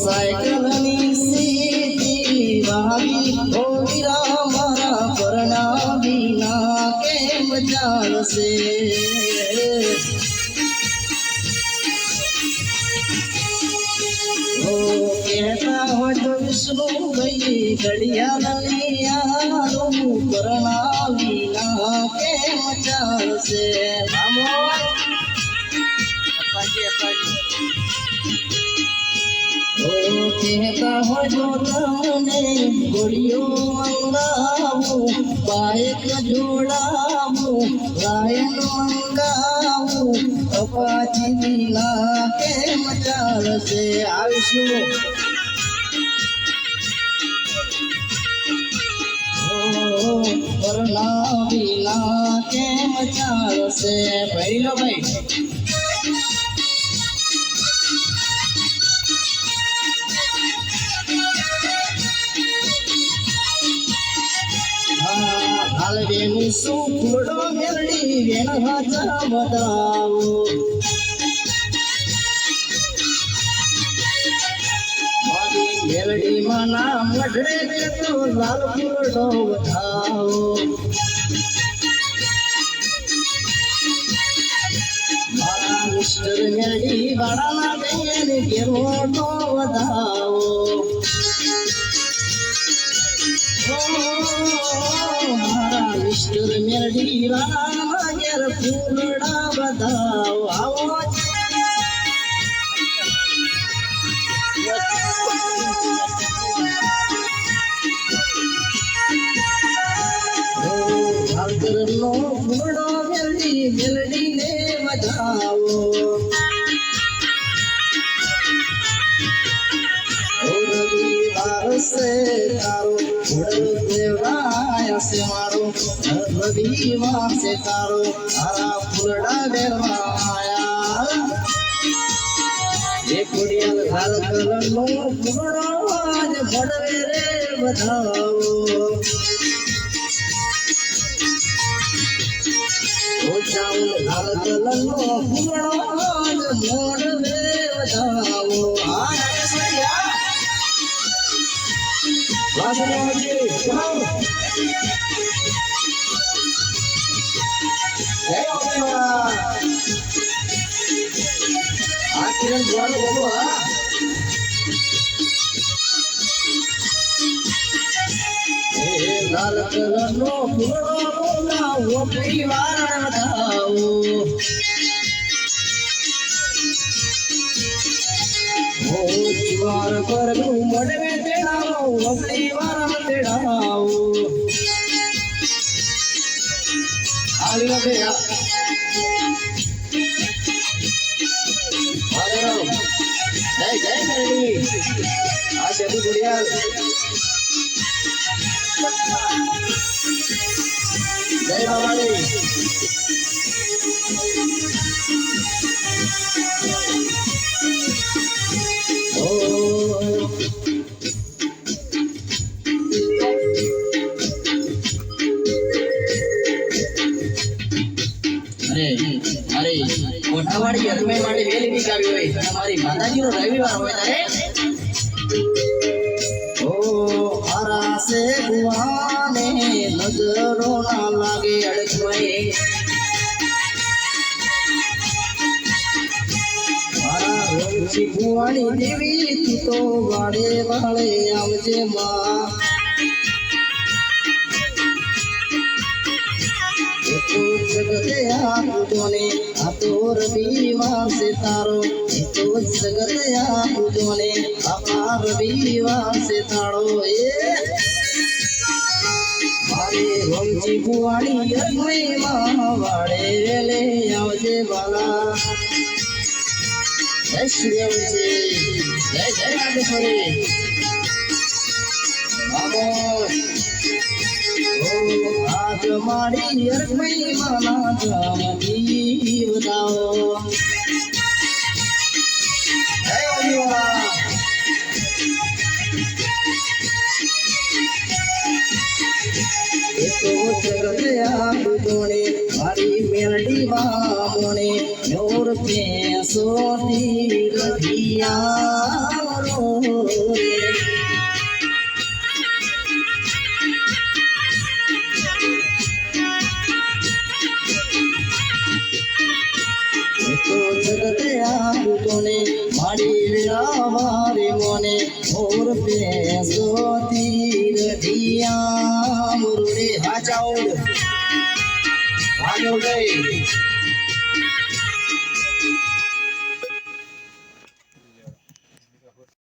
સાયકલની સીધી વાવી ઓરા મારા પરણા વિના કેમ ચાલશે કહેતા હોય તો વિષ્ણુ ભાઈ ઘડિયાળની યારું પરણા વિના કેમ ચાલશે કહેતા હોય તમને ગોળીઓ મંગાવું બાઇક જોડાવું રાયન મંગાવું અપાચી વિના કેમ ચાલશે આવીશું પરણા વિના કેમ ચાલશે ભાઈ લો ભાઈ હાલવેનું સુખડો મેળડી વેણ હાચા બતાવો મારી મેળડીમાં ના મઢડે દેતો લાલ ફૂલડો બતાવો મારા મિસ્ટર મેળડી વાળાના દઈને ઘેરોટો વધાવો મિસ્ટર મેરડી વાળા ઘેર ફૂલડા બધાઓ આવો ભાગરનો ફૂલડો મેરડી મેરડીને બધાઓ से तारो देवराय से मारो रविवार से तारो हरा फुलड़ा देवाया ये कुड़ियल लाल कलर नो फुलड़ो आज बड़वे रे बताओ ओ चावल लाल कलर नो फुलड़ो आज बड़वे बताओ लाल कलर नो फूलो लाओ परिवार बताओ ज्वार पर मडवे तेड़ाओ अपनी वार तेड़ाओ आगे लगे यार आगे रहो जय जय मेरी आज अभी बढ़िया जय भवानी अरे कोठावाड़ी अजमेर माटे वेली निकावी होय તમારી માતાજીનો રવિવાર હોય તારે ઓ હરા સે ગુવાને નજરો ના લાગે અડકવાય મારા રોજી ગુવાણી દેવી તું તો વાડે વાળે આવજે માં तो जगते आपूजोने आतोर बीवार से तारो तो जगते आपूजोने अपार बीवार से तारो ये मारे रोमची बुवाणी अग्नि मावाड़े वेले आवजे बाला जय श्री रामजी जय जय नागेश्वरी बाबा आज मारी अरमई माना जामती बताओ जय ओलिवा મેલડી વામણે મોર પેસો રધિયા રે તો જગતે આને માડી વિરાવારે મોને મોર પેસો રધિયા રે વાચાઉડ વાજો ગઈ